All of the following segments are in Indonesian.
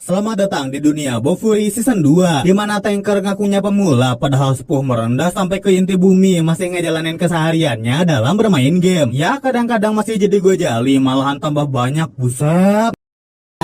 Selamat datang di dunia Bofuri Season 2, di mana tanker ngakunya pemula padahal sepuh merendah sampai ke inti bumi masih ngejalanin kesehariannya dalam bermain game. Ya kadang-kadang masih jadi gojali, malahan tambah banyak, buset.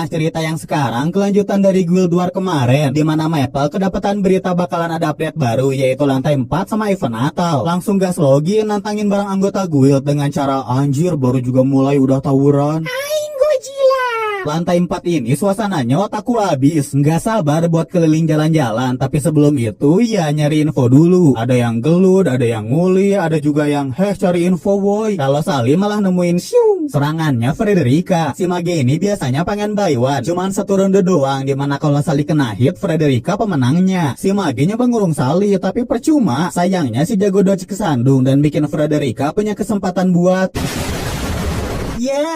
Nah, cerita yang sekarang kelanjutan dari Guild War kemarin, di mana Maple kedapatan berita bakalan ada update baru, yaitu lantai 4 sama event Natal. Langsung gas login nantangin barang anggota guild dengan cara anjir baru juga mulai udah tawuran. Aing Godzilla. Lantai 4 ini suasananya otakku habis, nggak sabar buat keliling jalan-jalan. Tapi sebelum itu ya nyari info dulu. Ada yang gelut, ada yang nguli, ada juga yang cari info boy. Kalau Sally malah nemuin siung. Serangannya Frederica. Si Mage ini biasanya pengen buy one, cuman satu ronde doang, dimana kalau Sally kena hit Frederica pemenangnya. Si Mage nyoba ngurung Sally tapi percuma. Sayangnya si jago dodge kesandung dan bikin Frederica punya kesempatan buat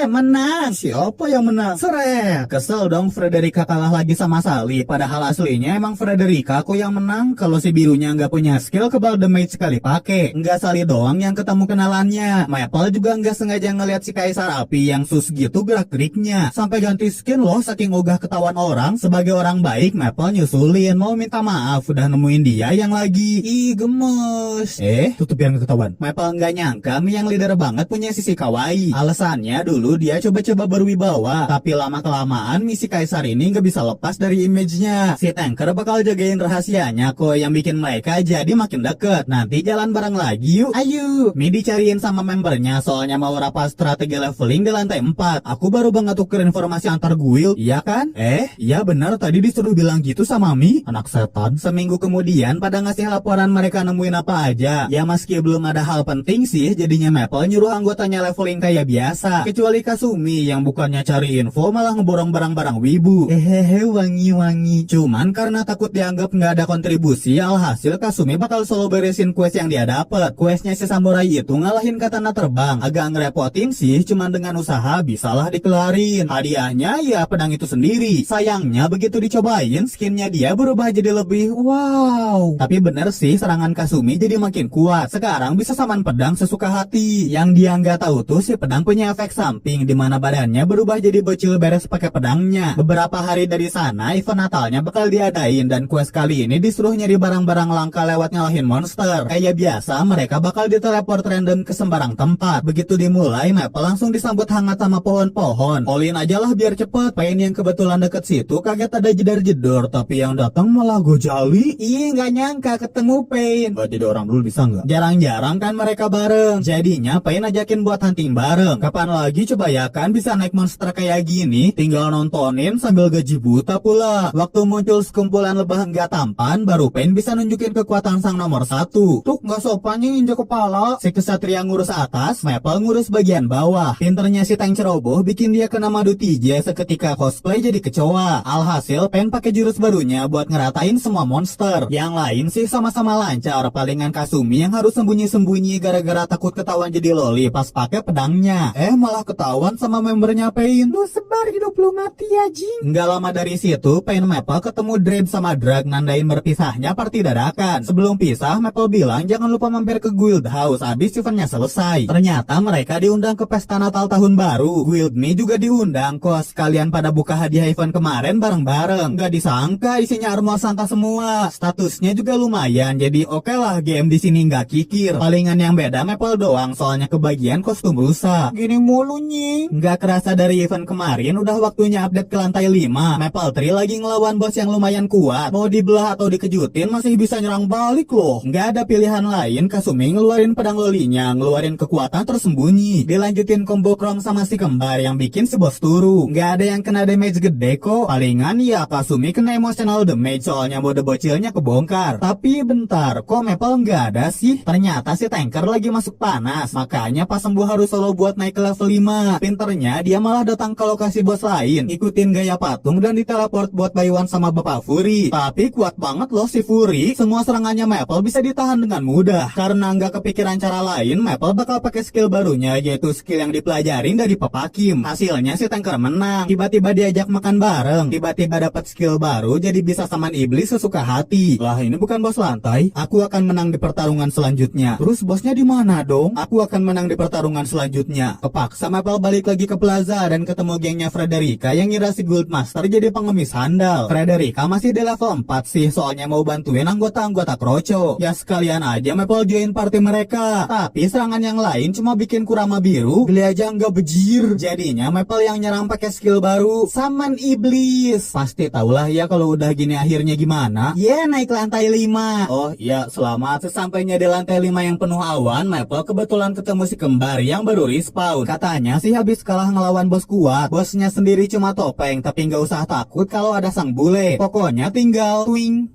menang. Siapa yang menang? Seret. Kesel dong Frederica kalah lagi sama Sally. Padahal aslinya emang Frederica kok yang menang. Kalau si birunya nggak punya skill kebal damage sekali pakai. Nggak Sally doang yang ketemu kenalannya. Maple juga nggak sengaja ngeliat si Kaisar Api yang sus gitu gerak-geriknya. Sampai ganti skin loh saking ogah ketahuan orang. Sebagai orang baik Maple nyusulin. Mau minta maaf udah nemuin dia yang lagi. Ih gemes. Tutup biar nggak ketahuan. Maple nggak nyangka Mi yang leader banget punya sisi kawaii. Alasannya dulu dia coba-coba berwibawa, tapi lama-kelamaan misi Kaisar ini nggak bisa lepas dari image-nya. Si tanker bakal jagain rahasianya kok, yang bikin mereka jadi makin deket. Nanti jalan bareng lagi yuk. Ayo. Mi dicariin sama membernya soalnya mau rapat strategi leveling di lantai 4. Aku baru banget tuker informasi antar guild. Iya kan? Iya benar, tadi disuruh bilang gitu sama Mi. Anak setan. Seminggu kemudian pada ngasih laporan mereka nemuin apa aja. Ya meski belum ada hal penting sih, jadinya Maple nyuruh anggotanya leveling kayak biasa. Kecuali Kasumi yang bukannya cari info malah ngeborong barang-barang wibu. Wangi-wangi. Cuman karena takut dianggap nggak ada kontribusi, alhasil Kasumi bakal solo beresin quest yang dia dapet. Questnya si samurai itu ngalahin katana terbang. Agak ngerepotin sih, cuman dengan usaha bisalah dikelarin. Hadiahnya ya pedang itu sendiri. Sayangnya begitu dicobain, skinnya dia berubah jadi lebih wow. Tapi bener sih, serangan Kasumi jadi makin kuat. Sekarang bisa saman pedang sesuka hati. Yang dia nggak tahu tuh si pedang punya efek samping di mana badannya berubah jadi bocil beres pakai pedangnya. Beberapa hari dari sana event Natalnya bakal diadain dan quest kali ini disuruh nyari barang-barang langka lewat nyalahin monster. Kayak biasa mereka bakal diteleport random ke sembarang tempat. Begitu dimulai Maple langsung disambut hangat sama pohon-pohon. Olin aja lah biar cepet. Pain yang kebetulan deket situ kaget ada jedar-jedor, tapi yang datang malah Gojali. Ih nggak nyangka ketemu Pain. Buat jadi orang dulu bisa nggak? Jarang-jarang kan mereka bareng. Jadinya Pain ajakin buat hunting bareng. Kapan lagi coba ya kan bisa naik monster kayak gini, tinggal nontonin sambil gaji buta pula. Waktu muncul sekumpulan lebah nggak tampan, baru Pain bisa nunjukin kekuatan sang nomor 1. Tuh nggak sopannya injak kepala. Si kesatria ngurus atas, Maple ngurus bagian bawah. Pinternya si tank ceroboh bikin dia kena madu tije seketika cosplay jadi kecoa. Alhasil Pain pakai jurus barunya buat ngeratain semua monster. Yang lain sih sama-sama lancar, palingan Kasumi yang harus sembunyi-sembunyi gara-gara takut ketahuan jadi loli pas pakai pedangnya. Malah ketahuan sama membernya Pain. Lu sebar hidup lu mati ya jing. Nggak lama dari situ Pain Maple ketemu Drake sama Drag nandain berpisahnya party dadakan. Sebelum pisah Maple bilang jangan lupa mampir ke Guild House abis eventnya selesai. Ternyata mereka diundang ke pesta Natal tahun baru. Guild Me juga diundang kok, sekalian pada buka hadiah event kemarin bareng-bareng. Nggak disangka isinya armor Santa semua. Statusnya juga lumayan, jadi oke lah game di sini nggak kikir. Palingan yang beda Maple doang soalnya kebagian kostum rusa. Gini mulu nyi. Nggak kerasa dari event kemarin udah waktunya update ke lantai 5. Maple Tree lagi ngelawan bos yang lumayan kuat. Mau dibelah atau dikejutin masih bisa nyerang balik loh. Nggak ada pilihan lain, Kasumi ngeluarin pedang lolinya, ngeluarin kekuatan tersembunyi. Dilanjutin combo Chrome sama si kembar yang bikin si bos turu. Nggak ada yang kena damage gede kok. Palingan ya Kasumi kena emotional damage soalnya mode bocilnya kebongkar. Tapi bentar, kok Maple nggak ada sih? Ternyata si tanker lagi masuk panas. Makanya pas sembuh harus solo buat naik ke level 5. Pinternya dia malah datang ke lokasi bos lain, ikutin gaya patung dan diteleport buat Baywan sama Bapak Fury. Tapi kuat banget loh si Fury. Semua serangannya Maple bisa ditahan dengan mudah. Karena nggak kepikiran cara lain, Maple bakal pakai skill barunya, yaitu skill yang dipelajarin dari Papa Kim. Hasilnya si tanker menang. Tiba-tiba diajak makan bareng. Tiba-tiba dapat skill baru jadi bisa saman iblis sesuka hati. Lah ini bukan bos lantai. Aku akan menang di pertarungan selanjutnya. Terus bosnya di mana dong? Aku akan menang di pertarungan selanjutnya. Kepaksa Kepaksa Maple balik lagi ke plaza dan ketemu gengnya Frederica yang ngira si Guildmaster jadi pengemis handal. Frederica masih di level 4 sih, soalnya mau bantuin anggota-anggota Kroco. Ya sekalian aja Maple join party mereka. Tapi serangan yang lain cuma bikin Kurama biru, beli aja nggak bejir. Jadinya Maple yang nyerang pakai skill baru, Saman Iblis. Pasti tahulah ya kalau udah gini akhirnya gimana. Naik lantai 5. Oh iya, selamat. Sesampainya di lantai 5 yang penuh awan, Maple kebetulan ketemu si kembar yang baru respawn. Katanya sih habis kalah ngelawan bos kuat. Bosnya sendiri cuma topeng, tapi nggak usah takut kalau ada sang bule. Pokoknya tinggal twing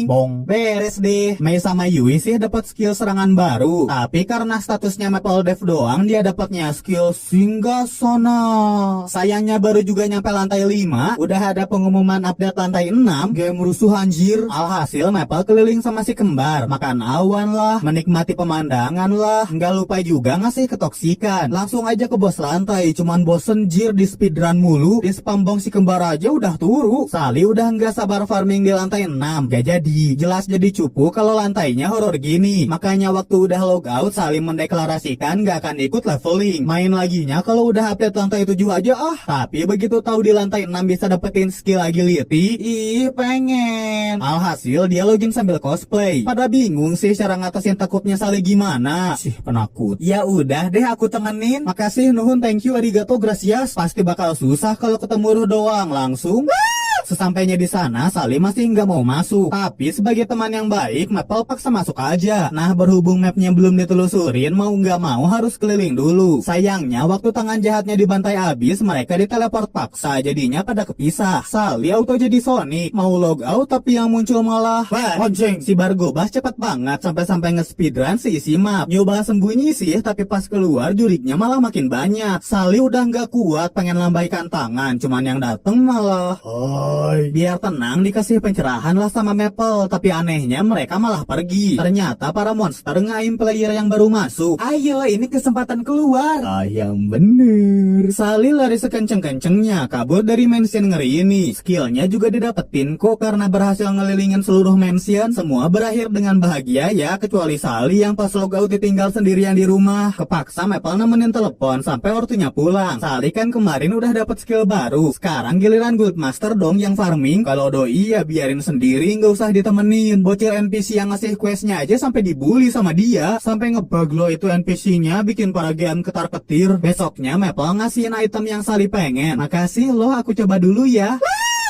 bong, beres deh. Mei sama Yui sih dapat skill serangan baru, tapi karena statusnya Maple Dev doang, dia dapatnya skill Singgasana. Sayangnya baru juga nyampe lantai 5, udah ada pengumuman update lantai 6. Game rusuh anjir. Alhasil Maple keliling sama si kembar, makan awan lah, menikmati pemandangan lah, nggak lupa juga ngasih ketoksikan. Langsung aja ke bos lantai, cuman bosen jir di speedrun mulu. Di spam bong si kembar aja udah turu. Sali udah nggak sabar farming di lantai 6. Jelas jadi cupu kalau lantainya horor gini. Makanya waktu udah logout, Salim mendeklarasikan gak akan ikut leveling. Main laginya kalau udah update lantai 7 aja Tapi begitu tahu di lantai 6 bisa dapetin skill agility, pengen. Alhasil dia login sambil cosplay. Pada bingung sih cara ngatasin takutnya Sali gimana. Penakut. Ya udah deh aku temenin. Makasih, nuhun, thank you, arigato, gracias. Pasti bakal susah kalau ketemu Ruh doang langsung. Sesampainya di sana, Sali masih nggak mau masuk. Tapi sebagai teman yang baik, Maple paksa masuk aja. Nah, berhubung mapnya belum ditelusurin, mau nggak mau harus keliling dulu. Sayangnya, waktu tangan jahatnya dibantai abis, mereka diteleport paksa. Jadinya pada kepisah. Sali auto jadi Sonic. Mau logout, tapi yang muncul malah lonceng. Si Bargobas cepet banget sampai nge-speedrun isi map. Nyoba sembunyi sih, tapi pas keluar juriknya malah makin banyak. Sali udah nggak kuat, pengen lambaikan tangan. Cuman yang dateng malah biar tenang dikasih pencerahan lah sama Maple. Tapi anehnya mereka malah pergi. Ternyata para monster ngaim player yang baru masuk. Ayo, ini kesempatan keluar. Yang bener. Sali lari sekenceng-kencengnya kabur dari mansion ngeri ini. Skillnya juga didapetin kok karena berhasil ngelilingin seluruh mansion. Semua berakhir dengan bahagia ya, kecuali Sali yang pas logout ditinggal sendirian di rumah. Kepaksa Maple nemenin telepon sampai waktunya pulang. Sali kan kemarin udah dapet skill baru. Sekarang giliran Guildmaster dong yang farming. Kalau doi ya biarin sendiri, nggak usah ditemenin. Bocil NPC yang ngasih questnya aja sampai dibully sama dia, sampai ngebug lo itu NPC-nya, bikin para game ketar-ketir. Besoknya Maple ngasihin item yang Sali pengen. Makasih loh, aku coba dulu ya.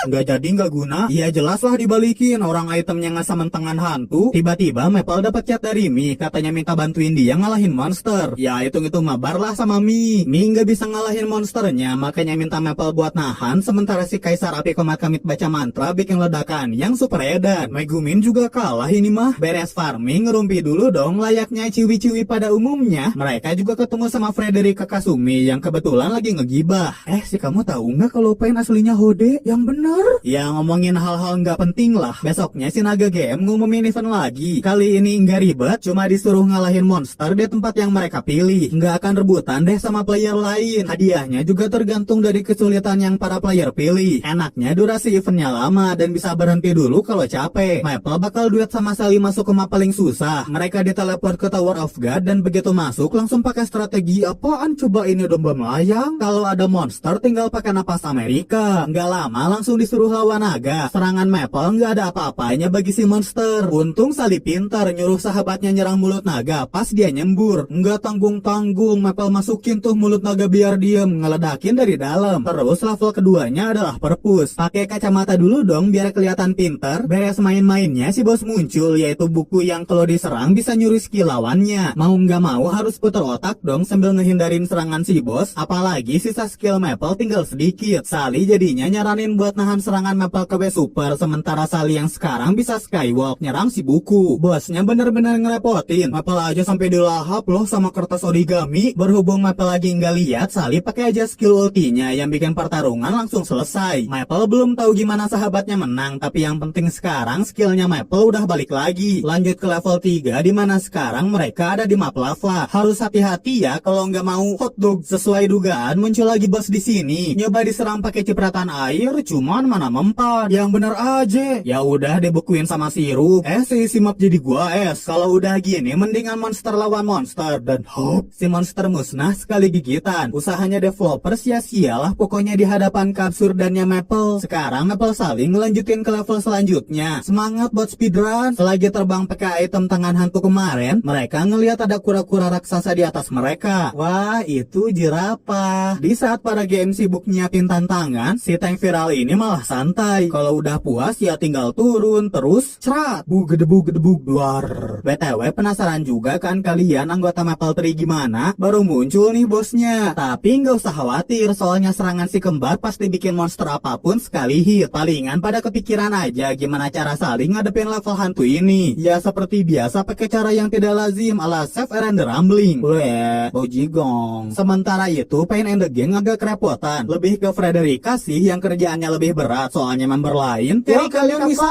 Nggak jadi, nggak guna. Ya jelas lah dibalikin, orang itemnya ngasah mentengan hantu. Tiba-tiba Maple dapat chat dari Mi, katanya minta bantuin dia ngalahin monster. Ya hitung-hitung mabar lah sama Mi. Mi nggak bisa ngalahin monsternya, makanya minta Maple buat nahan. Sementara si Kaisar Api Komat Kamit baca mantra bikin ledakan yang super edan. Megumin juga kalah ini mah. Beres farming, ngerumpi dulu dong layaknya ciwi-ciwi pada umumnya. Mereka juga ketemu sama Frederica Kasumi yang kebetulan lagi ngegibah. Si kamu tahu nggak kalau Pain aslinya Hode? Yang bener. Ya ngomongin hal-hal nggak penting lah. Besoknya si Naga GM ngumumin event lagi. Kali ini nggak ribet, cuma disuruh ngalahin monster di tempat yang mereka pilih. Nggak akan rebutan deh sama player lain. Hadiahnya juga tergantung dari kesulitan yang para player pilih. Enaknya durasi eventnya lama dan bisa berhenti dulu kalau capek. Maple bakal duet sama Sali masuk ke map paling susah. Mereka diteleport ke Tower of God dan begitu masuk langsung pakai strategi apaan coba ini, domba melayang. Kalau ada monster tinggal pakai napas Amerika. Nggak lama langsung disuruh lawan naga. Serangan Maple nggak ada apa-apanya bagi si monster. Untung Sali pintar nyuruh sahabatnya nyerang mulut naga pas dia nyembur. Nggak tanggung-tanggung Maple masukin tuh mulut naga biar diem, ngeledakin dari dalam. Terus level keduanya adalah perpus. Pakai kacamata dulu dong biar kelihatan pintar. Beres main-mainnya si bos muncul, yaitu buku yang kalau diserang bisa nyuri skill lawannya. Mau nggak mau harus putar otak dong sambil ngehindarin serangan si bos. Apalagi sisa skill Maple tinggal sedikit. Sali jadinya nyaranin buat nahan serangan Maple ke W Super, sementara Sali yang sekarang bisa skywalk nyerang si buku. Bosnya bener-bener ngerepotin. Maple aja sampai dilahap loh sama kertas origami. Berhubung Maple lagi nggak lihat, Sali pakai aja skill ultinya yang bikin pertarungan langsung selesai. Maple belum tahu gimana sahabatnya menang, tapi yang penting sekarang skillnya Maple udah balik lagi. Lanjut ke level 3 di mana sekarang mereka ada di map lava. Harus hati-hati ya kalau nggak mau hotdog. Sesuai dugaan muncul lagi bos di sini. Nyoba diserang pakai cipratan air, cuma memon mana mempan. Yang bener aja. Ya udah dibukuin sama sirup. Si Simap jadi gua Kalau udah gini mendingan monster lawan monster. Dan hop, si monster musnah sekali gigitan. Usahanya developer sia-sialah pokoknya di hadapan keabsurdannya Maple. Sekarang Maple saling ngelanjutin ke level selanjutnya. Semangat buat speedrun. Selagi terbang pakai item tangan hantu kemarin, mereka ngelihat ada kura-kura raksasa di atas mereka. Wah, itu jerapah. Di saat para GM sibuk nyiapin tantangan, si tank viral ini malah santai. Kalau udah puas ya tinggal turun terus cerat. Bugedebug duar. BTW penasaran juga kan kalian anggota Maple Tree gimana? Baru muncul nih bosnya. Tapi nggak usah khawatir soalnya serangan si kembar pasti bikin monster apapun sekali hit. Palingan pada kepikiran aja gimana cara saling ngadepin level hantu ini. Ya seperti biasa pakai cara yang tidak lazim ala save and rumbling. Weh, bojigong. Sementara itu Pain and the Gang agak kerepotan. Lebih ke Frederica sih yang kerjaannya lebih berat soalnya member lain. Jadi kalian bisa.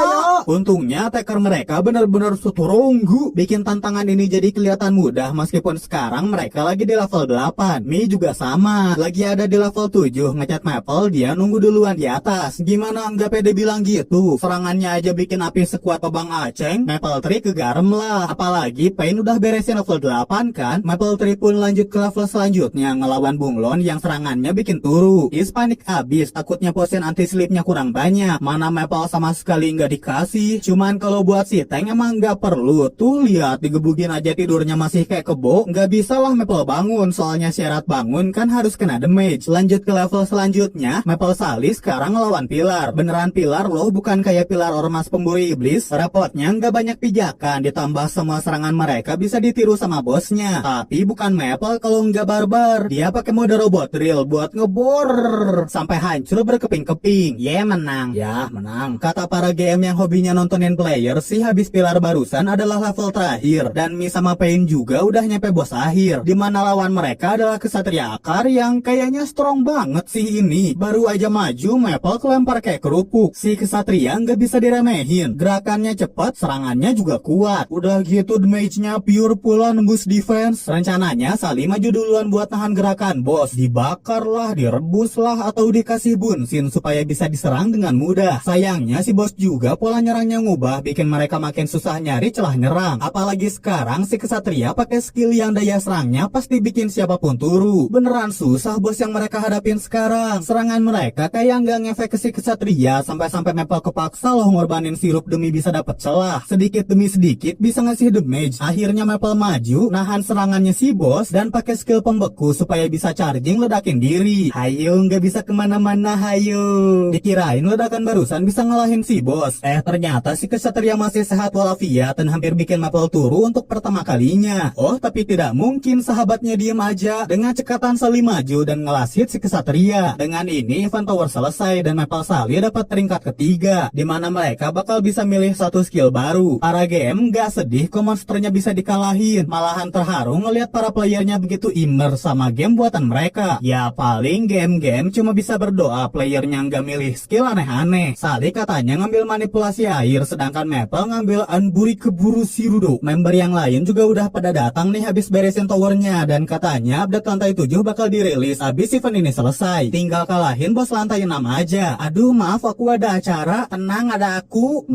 Untungnya attacker mereka benar-benar suturunggu. Bikin tantangan ini jadi kelihatan mudah meskipun sekarang mereka lagi di level 8. Mi juga sama. Lagi ada di level 7 ngecat Maple dia nunggu duluan di atas. Gimana nggak pede bilang gitu? Serangannya aja bikin api sekuat Bang Aceng. Maple Tree kegarem lah. Apalagi Pain udah beresin level 8 kan. Maple Tree pun lanjut ke level selanjutnya ngelawan Bunglon yang serangannya bikin turu. Is panik abis takutnya potion anti-sleepnya kurang banyak. Mana Maple sama sekali nggak dikasih. Cuman kalau buat si tank emang nggak perlu. Tuh lihat digebugin aja tidurnya masih kayak kebo. Nggak bisa lah Maple bangun soalnya syarat bangun kan harus kena damage. Lanjut ke level selanjutnya, Maple Sally sekarang ngelawan pilar. Beneran pilar loh, bukan kayak pilar ormas pemburu iblis. Repotnya nggak banyak pijakan, ditambah semua serangan mereka bisa ditiru sama bosnya. Tapi bukan Maple kalau nggak barbar. Dia pakai mode robot drill buat ngebor sampai hancur berkeping-keping. Menang. Ya menang. Kata para GM yang hobinya nontonin player sih, habis pilar barusan adalah level terakhir. Dan Mi sama Pain juga udah nyampe bos akhir. Dimana lawan mereka adalah kesatria akar yang kayaknya strong banget sih ini. Baru aja maju Maple kelempar kayak kerupuk. Si kesatria nggak bisa diremehin. Gerakannya cepat, serangannya juga kuat. Udah gitu damage-nya pure pula nembus defense. Rencananya Sally maju duluan buat nahan gerakan bos. Dibakar lah, direbus lah, atau dikasih bunsin supaya bisa diserang dengan mudah. Sayangnya si bos juga pola nyerangnya ngubah, bikin mereka makin susah nyari celah nyerang. Apalagi sekarang si kesatria pakai skill yang daya serangnya pasti bikin siapapun turu. Beneran susah bos yang mereka hadapin sekarang. Serangan mereka kayak nggak ngefek ke si kesatria, sampai-sampai Maple kepaksa loh ngorbanin sirup demi bisa dapat celah. Sedikit demi sedikit bisa ngasih damage. Akhirnya Maple maju, nahan serangannya si bos dan pakai skill pembeku supaya bisa charging ledakin diri. Hayo nggak bisa kemana-mana, hayo. Dikirain ledakan barusan bisa ngalahin si bos. Ternyata si kesatria masih sehat walafiat dan hampir bikin Maple turu untuk pertama kalinya. Oh, tapi tidak mungkin sahabatnya diem aja. Dengan cekatan Sally maju dan ngelas hit si kesatria. Dengan ini event tower selesai dan Maple Sally dapat peringkat ketiga, dimana mereka bakal bisa milih satu skill baru. Para game gak sedih kok monsternya bisa dikalahin. Malahan terharu ngelihat para playernya begitu immerse sama game buatan mereka. Ya paling game-game cuma bisa berdoa playernya nggak milih skill aneh-aneh. Sally katanya ngambil manipulasi air, sedangkan Maple ngambil Anburi keburu Sirudo. Member yang lain juga udah pada datang nih habis beresin towernya, dan katanya update lantai 7 bakal dirilis habis event ini selesai. Tinggal kalahin bos lantai 6 aja. Aduh maaf aku ada acara. Tenang ada aku.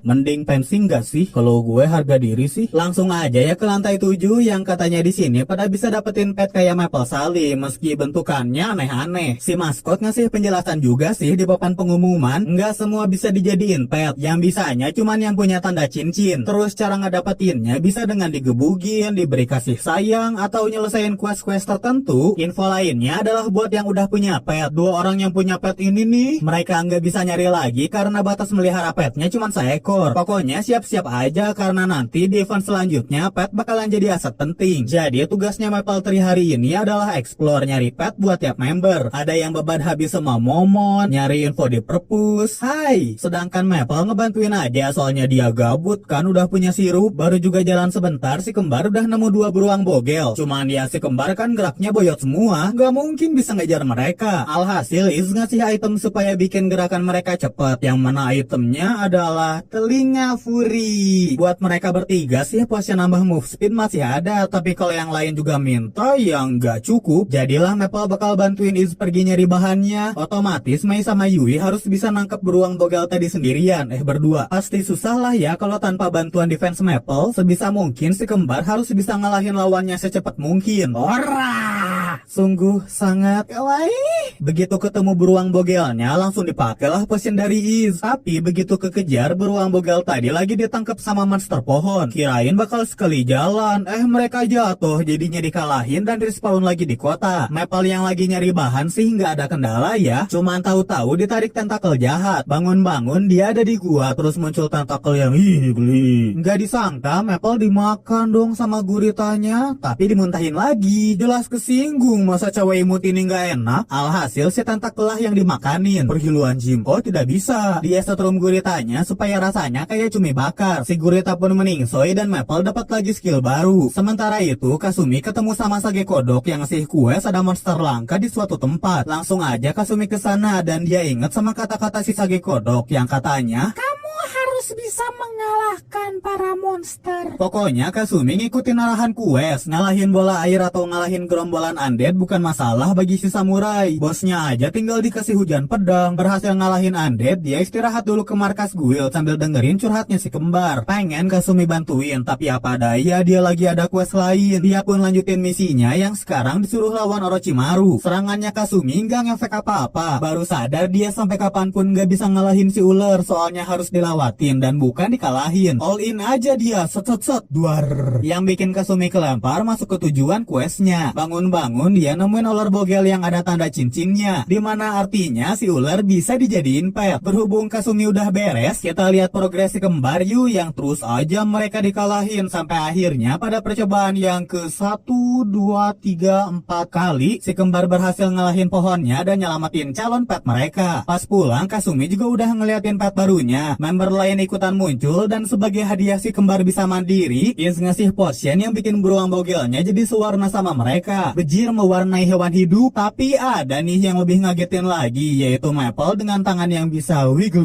Mending pensing gak sih? Kalau gue harga diri sih. Langsung aja ya ke lantai 7 yang katanya di sini pada bisa dapetin pet kayak Maple Sally meski bentukannya aneh-aneh. Si maskot ngasih penjelasan juga sih di papan pengumuman. Nggak semua bisa dijadiin pet. Yang bisanya cuman yang punya tanda cincin. Terus cara ngedapetinnya bisa dengan digebugin, diberi kasih sayang, atau nyelesain quest-quest tertentu. Info lainnya adalah buat yang udah punya pet. Dua orang yang punya pet ini nih, mereka nggak bisa nyari lagi karena batas melihara petnya cuma seekor. Pokoknya siap-siap aja karena nanti di event selanjutnya pet bakalan jadi aset penting. Jadi tugasnya Maple Tree hari ini adalah explore nyari pet buat tiap member. Ada yang beban habis sama momon, nyari info di perpus. Hai, sedangkan Maple ngebantuin aja soalnya dia gabut kan udah punya sirup. Baru juga jalan sebentar si kembar udah nemu 2 beruang bogel. Cuman ya si kembar kan geraknya boyot semua, gak mungkin bisa ngejar mereka. Alhasil Is ngasih item supaya bikin gerakan mereka cepet. Yang mana itemnya adalah telinga Fury. Buat mereka bertiga sih potion nambah move speed masih ada, tapi kalau yang lain juga minta yang gak cukup. Jadilah Maple bakal bantuin Is pergi nyari bahannya. Otomatis otomatis Mei sama Yui harus bisa nangkep beruang bogal tadi sendirian, berdua. Pasti susah lah ya kalau tanpa bantuan defense Maple. Sebisa mungkin si kembar harus bisa ngalahin lawannya secepat mungkin. Ora! Sungguh sangat kawaii. Begitu ketemu beruang bogelnya, langsung dipakailah potion dari Iz. Tapi begitu kekejar, beruang bogal tadi lagi ditangkap sama monster pohon. Kirain bakal sekali jalan, mereka jatuh, jadinya dikalahin dan respawn lagi di kota. Maple yang lagi nyari bahan sih nggak ada kendala ya, cuman tahu-tahu ditarik tentakel jahat. Bangun-bangun dia ada di gua, terus muncul tentakel yang geli. Nggak disangka Maple dimakan dong sama guritanya, tapi dimuntahin lagi. Jelas kesinggung, masa cewek imut ini nggak enak. Alhasil si tentakel lah yang dimakanin. Perhiluan Jimpo tidak bisa. Dia setrum guritanya supaya rasanya kayak cumi bakar. Si gurita pun meningsoi dan Maple dapat lagi skill baru. Sementara itu Kasumi ketemu sama Sage Kodok yang ngasih quest ada monster langka di suatu tempat. Langsung aja Kasumi ke sana dan dia inget sama kata-kata si Sage Kodok yang katanya, harus bisa mengalahkan para monster. Pokoknya Kasumi ngikutin arahan quest. Ngalahin bola air atau ngalahin gerombolan undead bukan masalah bagi si samurai. Bosnya aja tinggal dikasih hujan pedang. Berhasil ngalahin undead, dia istirahat dulu ke markas guild sambil dengerin curhatnya si kembar. Pengen Kasumi bantuin, tapi apa daya dia lagi ada quest lain. Dia pun lanjutin misinya yang sekarang disuruh lawan Orochimaru. Serangannya Kasumi nggak ngefek apa-apa. Baru sadar dia sampai kapanpun nggak bisa ngalahin si ular, soalnya harus dilawatin dan bukan dikalahin. All in aja dia, set duar. Yang bikin Kasumi kelempar masuk ke tujuan questnya. Bangun-bangun dia nemuin ular bogel yang ada tanda cincinnya, dimana artinya si ular bisa dijadiin pet. Berhubung Kasumi udah beres, kita lihat progresi kembar Yu yang terus aja mereka dikalahin sampai akhirnya pada percobaan yang ke 1, 2, 3, 4 kali si kembar berhasil ngalahin pohonnya dan nyelamatin calon pet mereka. Pas pulang Kasumi juga udah ngeliatin pet barunya. Member lain ikutan muncul dan sebagai hadiah si kembar bisa mandiri, Iz ngasih potion yang bikin beruang bogelnya jadi sewarna sama mereka. Bejir mewarnai hewan hidup, tapi ada nih yang lebih ngagetin lagi, yaitu Maple dengan tangan yang bisa wiggle.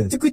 Cuk.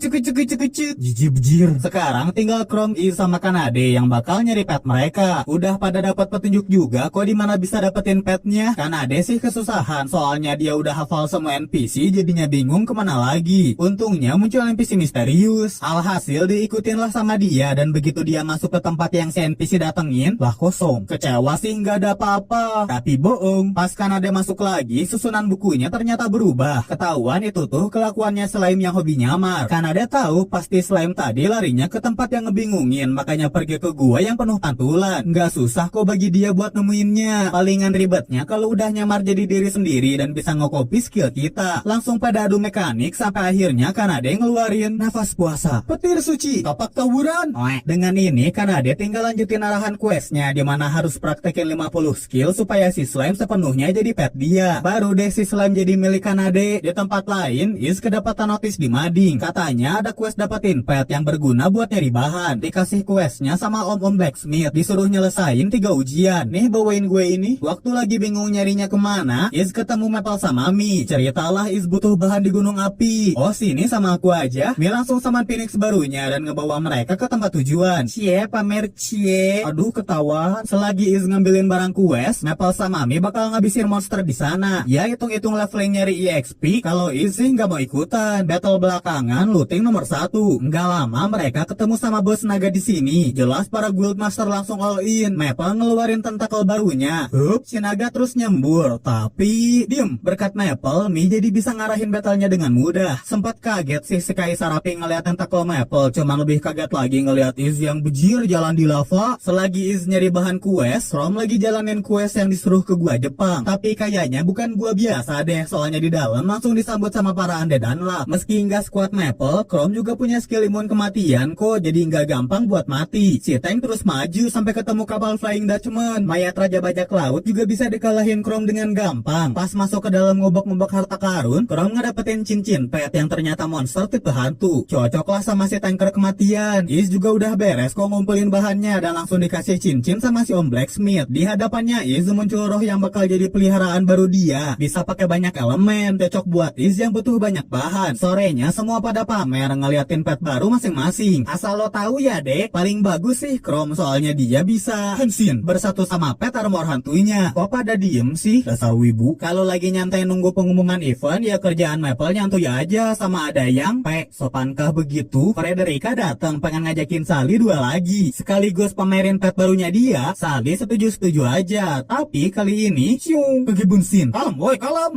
Jijik bejir. Sekarang tinggal Chrome, Iz sama Kanade yang bakal nyari pet mereka. Udah pada dapat petunjuk juga kok di mana bisa dapetin petnya. Kanade sih kesusahan, soalnya dia udah hafal semua NPC jadinya bingung kemana lagi. Untungnya muncul NPC misterius. Alhasil diikutin lah sama dia dan begitu dia masuk ke tempat yang si NPC datengin, lah kosong. Kecewa sih nggak ada apa-apa, tapi bohong. Pas Kanade masuk lagi, susunan bukunya ternyata berubah. Ketahuan itu tuh kelakuannya slime yang hobi nyamar. Kanade tahu pasti slime tadi larinya ke tempat yang ngebingungin, makanya pergi ke gua yang penuh pantulan. Nggak susah kok bagi dia buat nemuinnya. Palingan ribetnya kalau udah nyamar jadi diri sendiri dan bisa nge-copy skill kita. Langsung pada adu mekanik sampai akhirnya Kanade ngeluarin nafas puasa, petir suci, kapak tawuran. Dengan ini Kanade tinggal lanjutin arahan questnya, dimana harus praktekin 50 skill supaya si slime sepenuhnya jadi pet dia. Baru deh si slime jadi milik Kanade. Di tempat lain, Iz kedapatan notis di mading. Katanya ada quest dapetin pet yang berguna buat nyari bahan. Dikasih questnya sama Om Blacksmith, disuruh nyelesain 3 ujian. Nih bawain gue ini. Waktu lagi bingung nyarinya kemana, Iz ketemu Maple sama Mi. Ceritalah Iz butuh bahan di gunung api. Oh sini sama aku aja. Mi langsung sama Phoenix barunya dan ngebawa mereka ke tempat tujuan. Cie, pamer cie. Aduh ketawa. Selagi Iz ngambilin barang quest, Maple sama Mi bakal ngabisin monster di sana. Ya hitung-hitung leveling nyari EXP. Kalau Iz sih nggak mau ikutan. Battle belakangan looting nomor 1. Nggak lama mereka ketemu sama bos naga di sini. Jelas para guild master langsung all in. Maple ngeluarin tentakel barunya. Si naga terus nyembur. Tapi diem. Berkat Maple, Mi jadi bisa ngarahin battlenya dengan mudah. Sempat kaget sih si Kaisar Api ngeliat tentakel Maple, cuman lebih kaget lagi ngeliat Iz yang bejir jalan di lava. Selagi Iz nyari bahan quest, Rom lagi jalanin quest yang disuruh ke gua Jepang. Tapi kayaknya bukan gua biasa deh, soalnya di dalam langsung disambut sama para undead unlock. Meski nggak squad Maple, Chrome juga punya skill imun kematian kok, jadi nggak gampang buat mati. Si Tank terus maju sampai ketemu kapal Flying Dutchman. Mayat Raja Bajak Laut juga bisa dikalahin Chrome dengan gampang. Pas masuk ke dalam ngobok-ngobok harta karun, Chrome ngedapetin cincin pet yang ternyata monster tipe hantu. Cocok lah kalah sama si tanker kematian. Is juga udah beres kok ngumpulin bahannya dan langsung dikasih cincin sama si Om Blacksmith. Di hadapannya Is muncul roh yang bakal jadi peliharaan baru dia. Bisa pakai banyak elemen, cocok buat Is yang butuh banyak bahan. Sorenya semua pada pamer ngeliatin pet baru masing-masing. Asal lo tahu ya dek, paling bagus sih Chrome soalnya dia bisa Henshin bersatu sama pet armor hantunya. Kok pada diem sih? Dasar wibu. Kalau lagi nyantai nunggu pengumuman event ya kerjaan Maple nyantuy aja sama ada yang sopankah begitu? Frederica datang pengen ngajakin Sally dua lagi. Sekaligus pamerin pet barunya dia. Sally setuju-setuju aja. Tapi kali ini siung kegebunsin. Kalem woi kalem.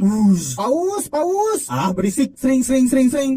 Paus. Ah berisik. Sering.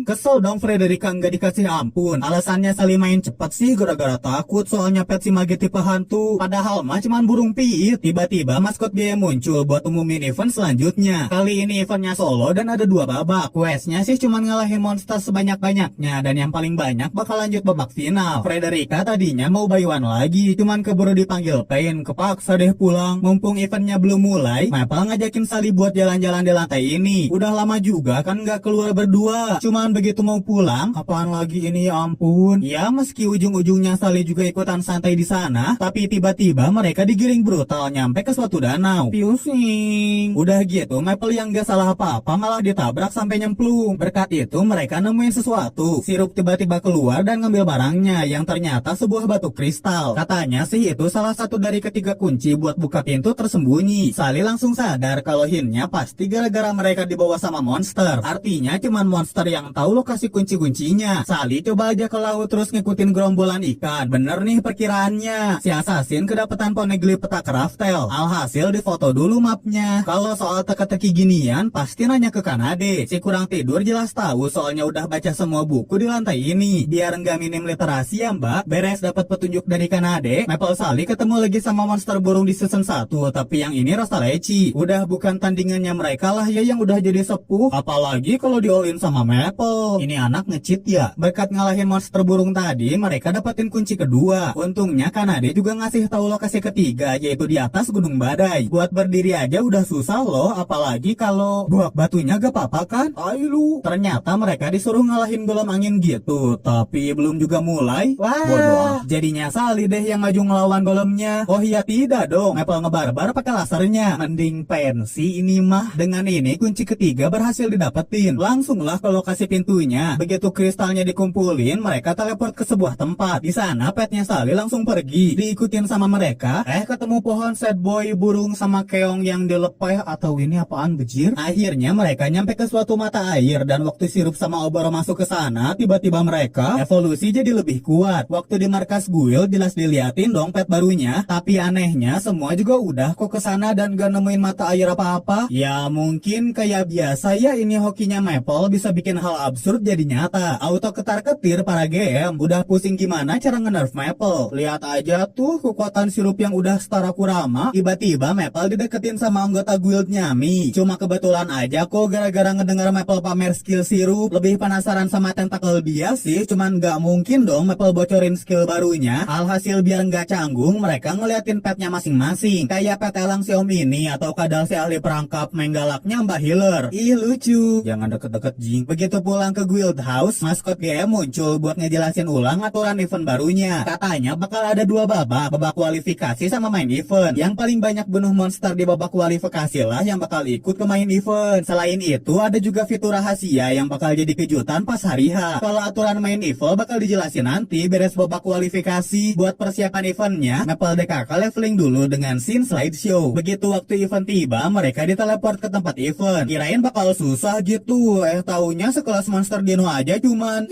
Kesel dong Frederica nggak dikasih ampun. Alasannya Sally main cepet sih gara-gara takut soalnya pet si mage tipe hantu. Padahal mah cuman burung piit. Tiba-tiba maskot dia muncul buat umumin event selanjutnya. Kali ini eventnya solo dan ada 2 babak. Questnya sih cuman ngalahin monster sebanyak-banyaknya dan yang paling banyak bakal lanjut babak final. Frederica tadinya mau buy one lagi, cuman keburu dipanggil Pain, kepaksa deh pulang. Mumpung eventnya belum mulai, Maple ngajakin Sally buat jalan-jalan di lantai ini. Udah lama juga kan nggak keluar berdua. Cuman begitu mau pulang, apaan lagi ini ya ampun. Ya meski ujung-ujungnya Sally juga ikutan santai di sana, tapi tiba-tiba mereka digiring brutal nyampe ke suatu danau. Pusing. Udah gitu Maple yang gak salah apa-apa malah ditabrak sampai nyemplung. Berkat itu mereka nemuin sesuatu. Sirup tiba-tiba keluar dan ngambil barangnya yang ternyata sebuah batu kristal. Katanya sih itu salah satu dari ketiga kunci buat buka pintu tersembunyi. Sally langsung sadar kalau hintnya pasti gara-gara mereka dibawa sama monster. Artinya cuman monster yang tahu lokasi kunci-kuncinya. Sally coba aja ke laut terus ngikutin gerombolan ikan. Bener nih perkiraannya. Si assassin kedapetan poneglyph peta Craftel. Alhasil difoto dulu mapnya. Kalau soal teka-teki ginian pasti nanya ke Kanade. Si kurang tidur jelas tahu soalnya udah baca semua buku di lantai ini. Biar nggak minim literasi ya mbak. Beres dapat petunjuk dari Kanade, Maple Sally ketemu lagi sama monster burung di season 1. Tapi yang ini rasa leci. Udah bukan tandingannya mereka lah ya yang udah jadi sepuh. Apalagi kalau di all-in sama Maple. Ini anak nge-cheat ya. Berkat ngalahin monster burung tadi, mereka dapetin kunci kedua. Untungnya Kanade juga ngasih tahu lokasi ketiga, yaitu di atas Gunung Badai. Buat berdiri aja udah susah loh, apalagi kalau buah batunya gak apa-apa kan? Ayo. Ternyata mereka disuruh ngalahin golem angin gitu, tapi belum juga mulai. Wah, bodoh. Jadinya Sally deh yang maju ngelawan golemnya. Oh iya tidak dong, Maple ngebarbar pakai lasernya. Mending pensi ini mah. Dengan ini kunci ketiga berhasil didapetin. Langsunglah ke lokasi pintunya. Begitu kristalnya dikumpulin, mereka teleport ke sebuah tempat. Di sana petnya Sally langsung pergi, diikutin sama mereka. Ketemu pohon sad boy burung sama keong yang dilepeh atau ini apaan bejir. Akhirnya mereka nyampe ke suatu mata air dan waktu sirup sama obor masuk ke sana, tiba-tiba mereka evolusi jadi lebih kuat. Waktu di markas guild jelas diliatin dong pet barunya, tapi anehnya semua juga udah kok ke sana dan gak nemuin mata air apa-apa. Ya mungkin kayak biasa ya ini hokinya Maple bisa bikin hal absurd jadi nyata. Auto ketar-ketir para GM udah pusing gimana cara nge-nerf Maple. Lihat aja tuh kekuatan sirup yang udah setara Kurama, tiba-tiba Maple dideketin sama anggota guildnya Mi. Cuma kebetulan aja kok gara-gara ngedenger Maple pamer skill sirup. Lebih penasaran sama tentakel dia sih, cuman gak mungkin dong Maple bocorin skill barunya. Alhasil biar gak canggung, mereka ngeliatin petnya masing-masing. Kayak pet elang si Om ini atau kadal si ahli perangkap menggalaknya Mbak Healer. Ih lucu. Jangan deket-deket jing. Begitu pulang ke guild house, maskot GM muncul buat ngejelasin ulang aturan event barunya. Katanya bakal ada 2 babak kualifikasi sama main event. Yang paling banyak bunuh monster di babak kualifikasi lah yang bakal ikut ke main event. Selain itu ada juga fitur rahasia yang bakal jadi kejutan pas hari H. Kalau aturan main event bakal dijelasin nanti beres babak kualifikasi. Buat persiapan eventnya, Maple DKK leveling dulu dengan scene slideshow. Begitu waktu event tiba, mereka diteleport ke tempat event. Kirain bakal susah gitu, taunya sekelas monster dino aja cuman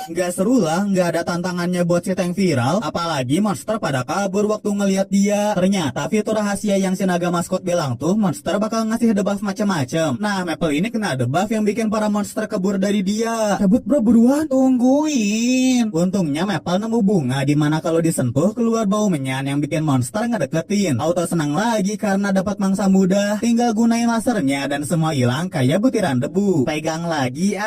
nggak seru lah, nggak ada tantangannya buat si tank viral. Apalagi monster pada kabur waktu ngelihat dia. Ternyata fitur rahasia yang si naga maskot bilang tuh monster bakal ngasih debuff macam-macam. Nah Maple ini kena debuff yang bikin para monster kabur dari dia. Cabut bro buruan, tungguin. Untungnya Maple nemu bunga dimana kalau disentuh keluar bau menyan yang bikin monster ngedeketin. Auto senang lagi karena dapat mangsa muda. Tinggal gunain lasernya dan semua hilang kayak butiran debu. Pegang lagi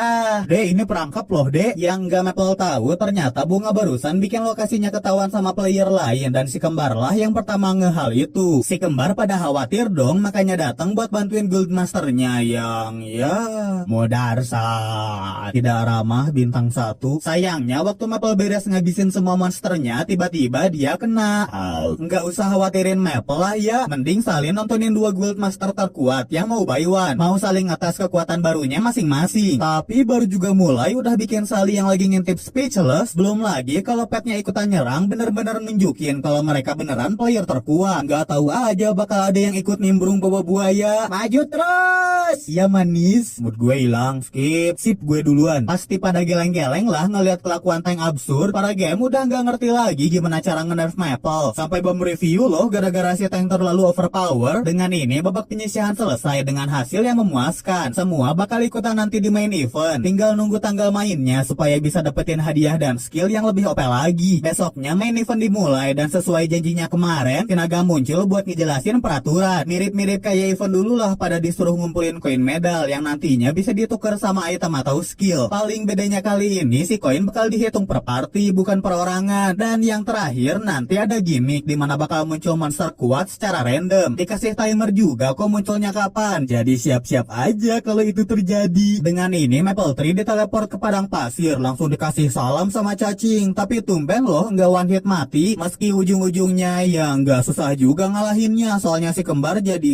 Dek ini perangkap loh dek. Yang nggak Maple tahu ternyata bunga barusan bikin lokasinya ketahuan sama player lain dan si kembar lah yang pertama ngehal itu. Si kembar pada khawatir dong, makanya datang buat bantuin Guildmasternya yang ya modar saat tidak ramah bintang 1. Sayangnya waktu Maple beres ngabisin semua monsternya, tiba-tiba dia kena. Nggak usah khawatirin Maple lah ya, mending salin nontonin 2 Guildmaster terkuat yang mau buy one, mau saling atas kekuatan barunya masing-masing. Tapi baru juga mulai udah bikin Sally yang lagi ngintip speechless. Belum lagi kalau petnya ikutan nyerang, bener-bener nunjukin kalau mereka beneran player terkuat. Nggak tahu aja bakal ada yang ikut nimbrung bawa buaya. Maju terus ya manis. Mood gue hilang, skip. Sip gue duluan. Pasti pada geleng-geleng lah ngeliat kelakuan tank absurd. Para game udah nggak ngerti lagi gimana cara nge-nerf Maple. Sampai bom review loh gara-gara si tank terlalu overpower. Dengan ini babak penyisihan selesai dengan hasil yang memuaskan. Semua bakal ikutan nanti di main event. Tinggal nunggu tanggal mainnya supaya bisa dapetin hadiah dan skill yang lebih OP lagi. Besoknya main event dimulai dan sesuai janjinya kemarin, Tenaga muncul buat ngejelasin peraturan. Mirip-mirip kayak event dulu lah, pada disuruh ngumpulin koin medal yang nantinya bisa ditukar sama item atau skill. Paling bedanya kali ini si koin bakal dihitung per party bukan perorangan. Dan yang terakhir nanti ada gimmick dimana bakal muncul monster kuat secara random. Dikasih timer juga kok munculnya kapan. Jadi siap-siap aja kalau itu terjadi. Dengan ini Maple Tree diteleport ke padang pasir, langsung dikasih salam sama cacing. Tapi tumben loh nggak one hit mati, meski ujung-ujungnya ya nggak susah juga ngalahinnya, soalnya si kembar jadi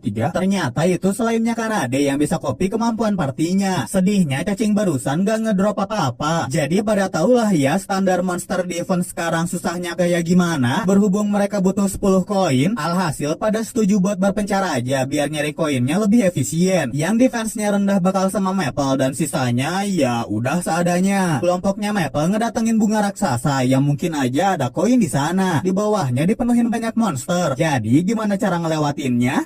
tiga. Ternyata itu selainnya Kanade yang bisa copy kemampuan partinya. Sedihnya cacing barusan nggak ngedrop apa-apa. Jadi pada tahulah ya standar monster di event sekarang susahnya kayak gimana. Berhubung mereka butuh 10 koin, alhasil pada setuju buat berpencar aja biar nyari koinnya lebih efisien. Yang defense-nya rendah bakal sama Maple dan sisanya ya udah seadanya. Kelompoknya Maple ngedatengin bunga raksasa yang mungkin aja ada koin di sana. Di bawahnya dipenuhin banyak monster. Jadi gimana cara ngelewatinnya?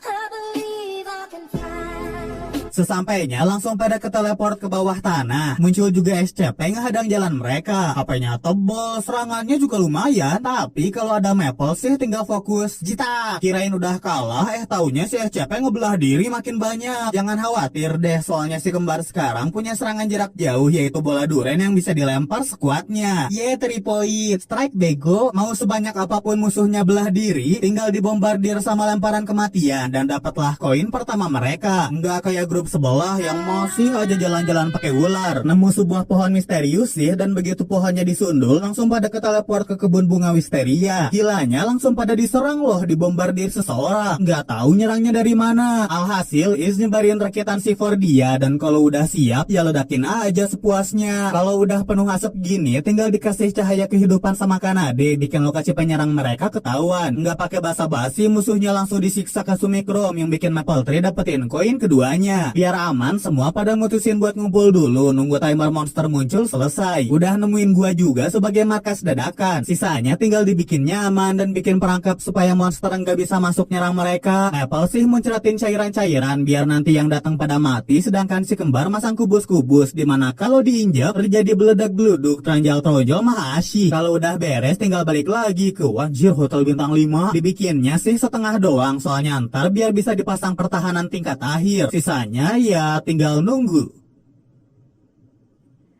Sesampainya langsung pada keteleport ke bawah tanah. Muncul juga SCP ngehadang jalan mereka. HP-nya tebal, serangannya juga lumayan. Tapi kalau ada Maple sih tinggal fokus. Jita, kirain udah kalah, taunya si SCP ngebelah diri makin banyak. Jangan khawatir deh, soalnya si kembar sekarang punya serangan jarak jauh, yaitu bola duren yang bisa dilempar sekuatnya. 3 point. Strike bego. Mau sebanyak apapun musuhnya belah diri, tinggal dibombardir sama lemparan kematian dan dapatlah koin pertama mereka. Nggak kayak grup sebelah yang masih aja jalan-jalan pakai ular. Nemu sebuah pohon misterius sih, dan begitu pohonnya disundul langsung pada keteleport ke kebun bunga wisteria. Gilanya langsung pada diserang loh, dibombardir seseorang. Nggak tahu nyerangnya dari mana. Alhasil Is nyebarin raketan C4 dia, dan kalau udah siap ya ledakin aja sepuasnya. Kalau udah penuh asap gini tinggal dikasih cahaya kehidupan sama Kanade, bikin lokasi penyerang mereka ketahuan. Nggak pakai basa-basi, musuhnya langsung disiksa Kasumi Chrome yang bikin Maple Tree dapetin koin keduanya. Biar aman, semua pada mutusin buat ngumpul dulu, nunggu timer monster muncul selesai. Udah nemuin gua juga sebagai markas dadakan. Sisanya tinggal dibikin nyaman dan bikin perangkap supaya monster nggak bisa masuk nyerang mereka. Maple sih muncratin cairan-cairan biar nanti yang datang pada mati, sedangkan si kembar masang kubus-kubus dimana kalau diinjak terjadi beledak-beluduk, teranjal-tonjol mah asyik. Kalau udah beres tinggal balik lagi ke Wajir Hotel Bintang 5. Dibikinnya sih setengah doang, soalnya ntar biar bisa dipasang pertahanan tingkat akhir. Sisanya ya tinggal nunggu.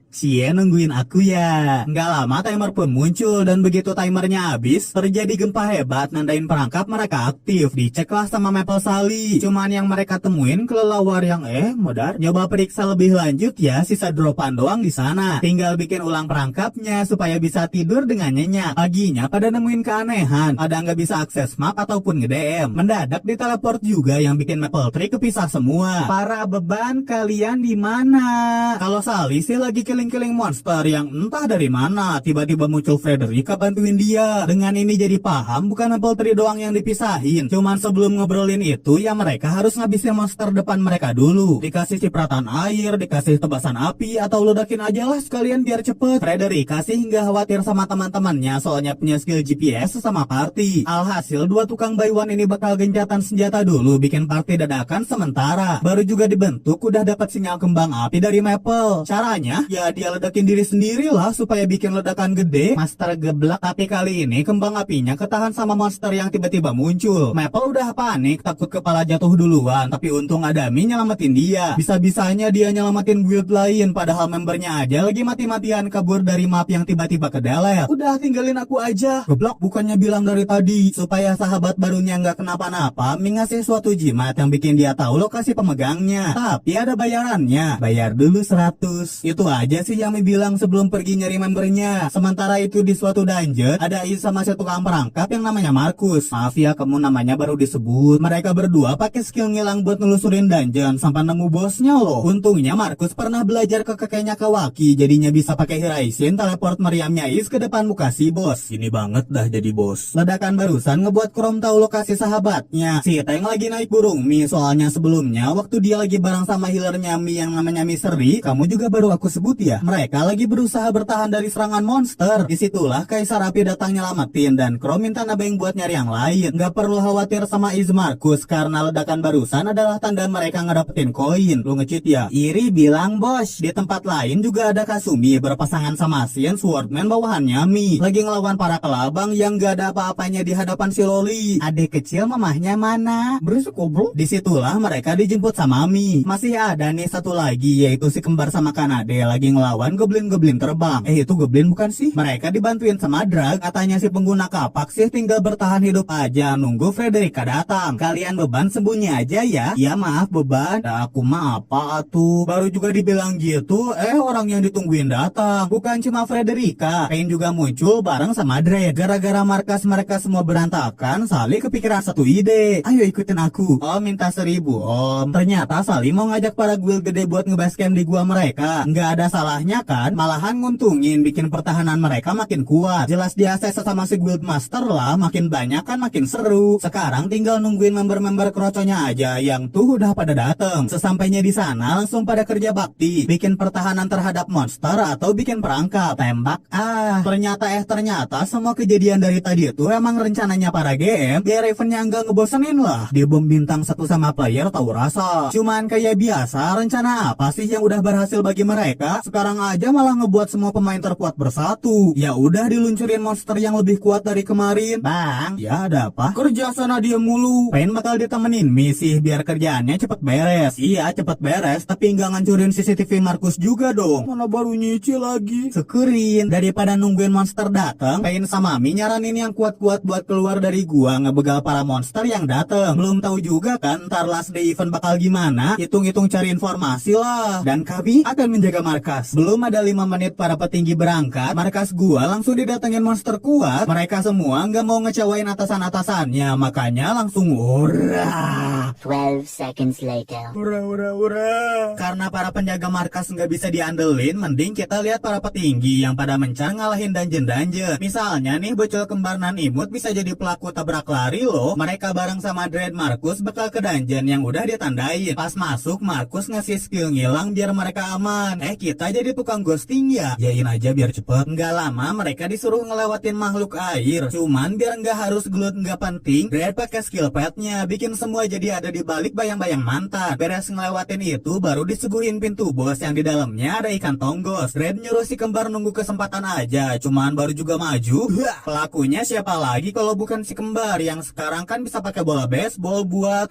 Cie nungguin aku ya. Nggak lama timer pun muncul, dan begitu timernya habis terjadi gempa hebat nandain perangkap mereka aktif. Diceklah sama Maple Sally. Cuman yang mereka temuin kelelawar yang modar. Nyoba periksa lebih lanjut ya, sisa dropan doang di sana. Tinggal bikin ulang perangkapnya supaya bisa tidur dengan nyenyak. Paginya pada nemuin keanehan, ada nggak bisa akses map ataupun nge-DM. Mendadak diteleport juga yang bikin Maple Tree kepisah semua. Para beban kalian di mana? Kalau Sally sih lagi killing monster yang entah dari mana tiba-tiba muncul Frederica bantuin dia. Dengan ini jadi paham bukan Maple Tree doang yang dipisahin. Cuman sebelum ngobrolin itu ya mereka harus ngabisin monster depan mereka dulu. Dikasih cipratan air, dikasih tebasan api, atau ledakin aja lah sekalian biar cepet. Frederica sih nggak khawatir sama teman-temannya, soalnya punya skill GPS sama party. Alhasil 2 tukang buy one ini bakal gencatan senjata dulu, bikin party dadakan sementara. Baru juga dibentuk udah dapat sinyal kembang api dari Maple. Caranya ya Ya dia ledakin diri sendiri lah supaya bikin ledakan gede. Master geblak, tapi kali ini kembang apinya ketahan sama monster yang tiba-tiba muncul. Maple udah panik, takut kepala jatuh duluan, tapi untung ada Mi nyelamatin dia. Bisa-bisanya dia nyelamatin guild lain, padahal membernya aja lagi mati-matian kabur dari map yang tiba-tiba ke delete. Udah tinggalin aku aja. Geblak bukannya bilang dari tadi supaya sahabat barunya nggak kenapa-napa, Mi ngasih suatu jimat yang bikin dia tahu lokasi pemegangnya. Tapi ada bayarannya. Bayar dulu 100. Itu aja sih yang Mi bilang sebelum pergi nyari membernya. Sementara itu di suatu dungeon ada Is sama satu tukang perangkap yang namanya Markus. Maaf ya, kamu namanya baru disebut. Mereka berdua pakai skill ngilang buat nelusurin dungeon sampai nemu bosnya loh. Untungnya Markus pernah belajar ke kakeknya Kawaki, jadinya bisa pakai Hiraisin teleport meriamnya Is ke depan muka si bos. Ini banget dah jadi bos. Ledakan barusan ngebuat Chrome tahu lokasi sahabatnya. Si Tank lagi naik burung Mi, soalnya sebelumnya waktu dia lagi bareng sama healernya Mi yang namanya Misery, kamu juga baru aku sebut ya. Mereka lagi berusaha bertahan dari serangan monster. Disitulah Kaisar Api datang nyelamatin dan Chrome minta nebeng buat nyari yang lain. Gak perlu khawatir sama Is Markus karena ledakan barusan adalah tanda mereka ngedapetin koin. Lu nge-cheat ya? Iri bilang bos. Di tempat lain juga ada Kasumi berpasangan sama Shin, Swordman bawahannya Mi. Lagi ngelawan para kelabang yang gak ada apa-apanya di hadapan si Loli. Adik kecil mamahnya mana? Berisik bro. Disitulah mereka dijemput sama Mi. Masih ada nih satu lagi yaitu si kembar sama Kanade lagi ngelawan goblin-goblin terbang. Itu goblin bukan sih? Mereka dibantuin sama Drag. Katanya si pengguna kapak sih tinggal bertahan hidup aja nunggu Frederica datang. Kalian beban sembunyi aja ya. Ya maaf beban. Aku mah apa tuh? Baru juga dibilang gitu, orang yang ditungguin datang. Bukan cuma Frederica, Pain juga muncul bareng sama Drag. Gara-gara markas mereka semua berantakan, Sally kepikiran satu ide. Ayo ikutin aku. Om minta 1000 om. Ternyata Sally mau ngajak para guild gede buat ngebasecamp di gua mereka. Nggak ada salahnya kan? Malahan nguntungin bikin pertahanan mereka makin kuat. Jelas dia akses sama si guild master lah, makin banyak kan makin seru. Sekarang tinggal nungguin member-member kroconya aja yang tuh udah pada dateng. Sesampainya di sana langsung pada kerja bakti, bikin pertahanan terhadap monster atau bikin perangkap. Tembak ternyata semua kejadian dari tadi itu emang rencananya para GM biar eventnya nggak ngebosenin lah. Di bom bintang satu sama player tahu rasa. Cuman kayak biasa, rencana apa sih yang udah berhasil bagi mereka? Sekarang aja malah ngebuat semua pemain terkuat bersatu. Ya udah diluncurin monster yang lebih kuat dari kemarin. Bang, ya ada apa? Kerja sana dia mulu. Pain bakal ditemenin misi biar kerjaannya cepet beres. Iya cepet beres, tapi nggak ngancurin CCTV Markus juga dong. Mana baru nyicil lagi. Syukurin. Daripada nungguin monster datang, Pain sama Mi nyaranin yang kuat-kuat buat keluar dari gua ngebegal para monster yang datang. Belum tahu juga kan ntar last day event bakal gimana. Hitung-hitung cari informasi lah. Dan kami akan menjaga markas. Belum ada 5 menit para petinggi berangkat, markas gua langsung didatengin monster kuat. Mereka semua nggak mau ngecewain atasan-atasannya, makanya langsung ura. 12 seconds later. Ura. Karena para penjaga markas nggak bisa diandelin, mending kita lihat para petinggi yang pada mencar ngalahin dungeon-dungeon. Misalnya nih bocil kembar nan imut bisa jadi pelaku tabrak lari loh. Mereka bareng sama Dread Markus bakal ke dungeon yang udah ditandain. Pas masuk Markus ngasih skill ngilang biar mereka aman. Kita jadi tukang ghosting ya? Yain aja biar cepet. Nggak lama mereka disuruh ngelewatin makhluk air. Cuman biar nggak harus gelut nggak penting, Dread pakai skill petnya bikin semua jadi ada di balik bayang-bayang mantan. Beres ngelewatin itu baru disuguhin pintu bos yang di dalamnya ada ikan tonggos. Dread nyuruh si kembar nunggu kesempatan aja. Cuman baru juga maju. Pelakunya siapa lagi kalau bukan si kembar yang sekarang kan bisa pakai bola baseball buat.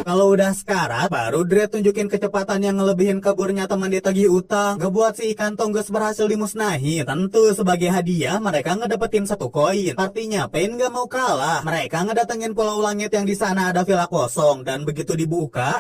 Kalau udah sekarat, baru Dread tunjukin kecepatan yang ngelebihin kaburnya teman ditagih utang. Ngebuat si ikan tonggos berhasil dimusnahin. Tentu sebagai hadiah mereka ngedapetin 1 koin. Artinya Pain gak mau kalah. Mereka ngedatengin Pulau Langit yang di sana ada villa kosong dan begitu dibuka,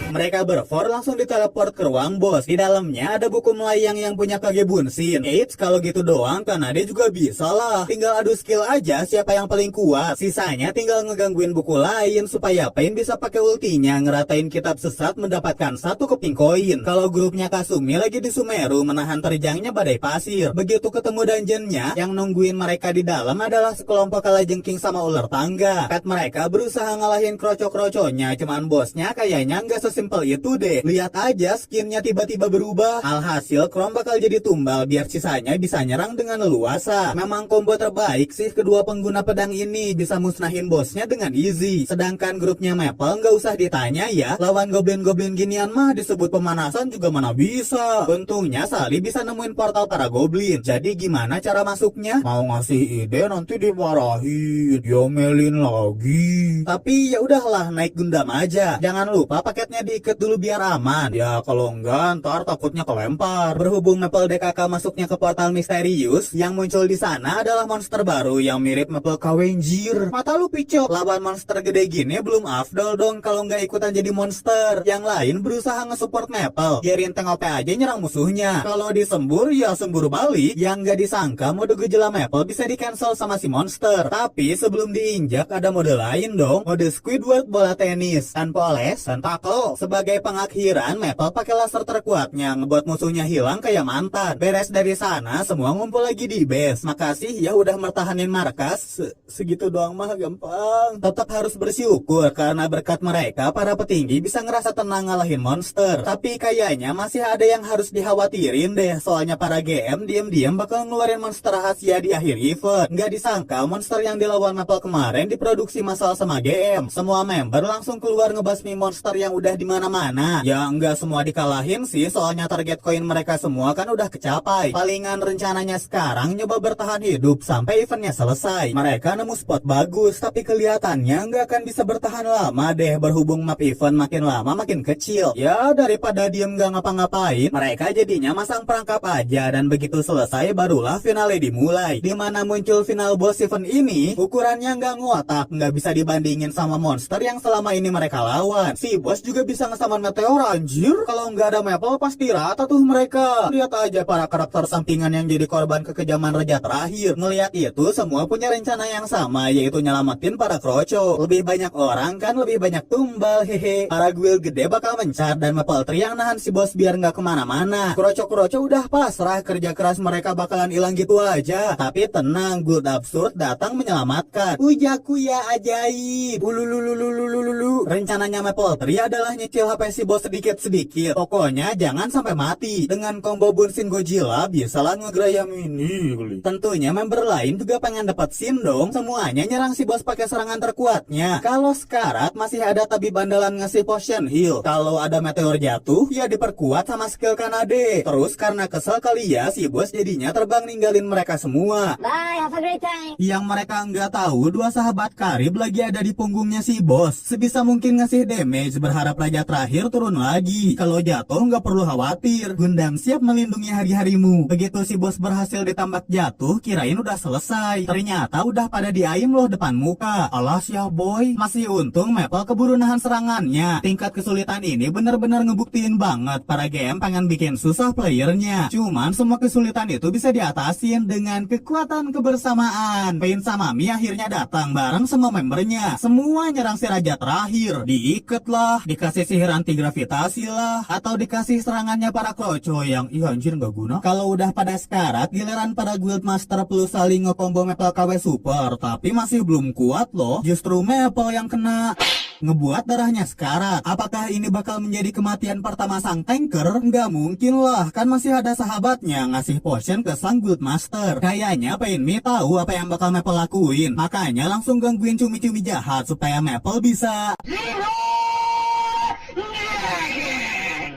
mereka berfor langsung diteleport ke ruang bos. Di dalamnya ada buku melayang yang punya Kage Bunshin. Kalau gitu doang karena dia juga bisa lah. Tinggal adu skill aja siapa yang paling kuat. Sisanya tinggal ngegangguin buku lain supaya Pain bisa pakai ultinya ngeratain kitab sesat mendapatkan 1 keping koin. Kalau grupnya Kasumi lagi di Sumeru menahan terjangnya badai pasir. Begitu ketemu dungeonnya, yang nungguin mereka di dalam adalah sekelompok kalajengking sama ular tangga. Pet mereka berusaha ngalahin kroco-kroconya, cuman bosnya kayaknya nggak sesimpel sesimpel itu deh. Lihat aja skinnya tiba-tiba berubah. Alhasil Chrome bakal jadi tumbal biar sisanya bisa nyerang dengan leluasa. Memang combo terbaik sih kedua pengguna pedang ini, bisa musnahin bosnya dengan easy. Sedangkan grupnya Maple nggak usah ditanya ya, lawan goblin-goblin ginian mah disebut pemanasan juga mana bisa. Untungnya Sally bisa nemuin portal para goblin. Jadi gimana cara masuknya? Mau ngasih ide nanti dimarahin, diomelin lagi. Tapi ya udahlah, naik Gundam aja. Jangan lupa paketnya diikat dulu biar aman. Ya kalau enggak ntar takutnya kelempar. Berhubung Maple DKK masuknya ke portal misterius, yang muncul di sana adalah monster baru yang mirip Maple Kawenjir. Mata lu picok, lawan monster gede gini belum afdol dong kalau nggak ikutan jadi monster. Yang lain berusaha nge-support Maple, biarin tank OP aja nyerang musuhnya. Kalau disembur ya sembur balik. Yang nggak disangka mode gejala Maple bisa di cancel sama si monster. Tapi sebelum diinjak ada mode lain dong, mode Squidward bola tenis. Tanpa oles, tentakel. Sebagai pengakhiran, Maple pakai laser terkuatnya ngebuat musuhnya hilang kayak mantan. Beres dari sana, semua ngumpul lagi di base. Makasih ya udah mertahanin markas. Segitu doang mah gampang. Tetap harus bersyukur karena berkat mereka para petinggi bisa ngerasa tenang ngalahin monster. Tapi kayaknya masih ada yang harus dikhawatirin deh, soalnya para GM diam-diam bakal ngeluarin monster rahasia di akhir event. Nggak disangka monster yang dilawan Maple kemarin diproduksi massal sama GM. Semua member langsung keluar ngebasmi monster yang udah di mana-mana. Ya nggak semua dikalahin sih, soalnya target koin mereka semua kan udah kecapai. Palingan rencananya sekarang nyoba bertahan hidup sampai eventnya selesai. Mereka nemu spot bagus, tapi kelihatannya nggak akan bisa bertahan lama deh, berhubung map event makin lama makin kecil. Ya daripada diem nggak ngapa-ngapain, mereka jadinya masang perangkap aja, dan begitu selesai barulah finale dimulai. Dimana muncul final boss event ini, ukurannya nggak ngotak, nggak bisa dibandingin sama monster yang selama ini mereka lawan. Si bos juga bisa ngesaman meteor anjir. Kalau nggak ada Maple pasti rata tuh mereka. Lihat aja para karakter sampingan yang jadi korban kekejaman raja terakhir. Ngelihat itu semua punya rencana yang sama, yaitu nyelamatin para kroco. Lebih banyak orang kan lebih banyak tumbal, hehe. Para guild gede bakal mencar dan Maple Tree yang nahan si bos biar nggak kemana-mana. Kroco-kroco udah pasrah, kerja keras mereka bakalan hilang gitu aja. Tapi tenang, guild absurd datang menyelamatkan. Ujakuya ajaib. Ulululululululu. Rencananya Maple Tree adalah nyicil HP si bos sedikit-sedikit. Pokoknya jangan sampai mati. Dengan combo Bunshin Godzilla bisalah ngegerayam ini. Tentunya member lain juga pengen dapat scene dong. Semuanya nyerang si bos pakai serangan terkuatnya. Kalau sekarat masih ada tabib bandalan ngasih potion heal. Kalau ada meteor jatuh ya diperkuat sama skill Kanade. Terus karena kesel kali ya, si bos jadinya terbang ninggalin mereka semua. Bye, have a great time. Yang mereka nggak tahu, dua sahabat karib lagi ada di punggungnya si bos. Sebisa mungkin ngasih damage, berharap raja terakhir turun lagi. Kalau jatuh nggak perlu khawatir, Gundam siap melindungi hari-harimu. Begitu si bos berhasil ditambak jatuh, kirain udah selesai. Ternyata udah pada diaim loh depan muka. Alas ya boy, masih untung Maple keburu nahan serangannya. Tingkat kesulitan ini bener-bener ngebuktiin banget para GM pengen bikin susah playernya. Cuman semua kesulitan itu bisa diatasin dengan kekuatan kebersamaan. Pain sama Mi akhirnya datang bareng semua membernya. Semua nyerang si raja terakhir. Diikat lah, dikasih sihir anti gravitasi lah, atau dikasih serangannya para kroco yang iya anjir nggak guna. Kalau udah pada sekarat, giliran para guild master plus saling nge-combo Maple KW super, tapi masih belum kuat loh. Justru Maple yang kena, ngebuat darahnya sekarat. Apakah ini bakal menjadi kematian pertama sang tanker? Nggak mungkin lah, kan masih ada sahabatnya ngasih potion ke sang guild master. Kayaknya Pain Mi tahu apa yang bakal Maple lakuin, makanya langsung gangguin cumi-cumi jahat supaya Maple bisa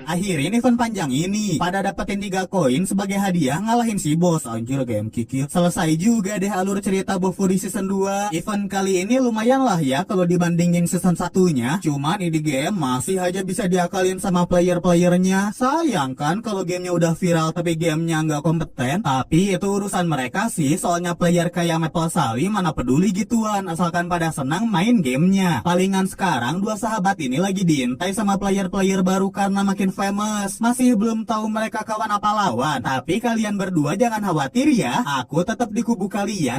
akhirin event panjang ini. Pada dapetin 3 koin sebagai hadiah ngalahin si bos. Anjir game kikir. Selesai juga deh alur cerita Bofu di season 2. Event kali ini lumayan lah ya kalau dibandingin season satunya. Cuman ini game masih aja bisa diakalin sama player-playernya. Sayang kan kalau gamenya udah viral tapi gamenya nggak kompeten. Tapi itu urusan mereka sih, soalnya player kayak Maple Sally mana peduli gituan, asalkan pada senang main gamenya. Palingan sekarang dua sahabat ini lagi diintai sama player-player baru karena makin famous. Masih belum tahu mereka kawan apa lawan. Tapi kalian berdua jangan khawatir ya, aku tetap di kubu kalian.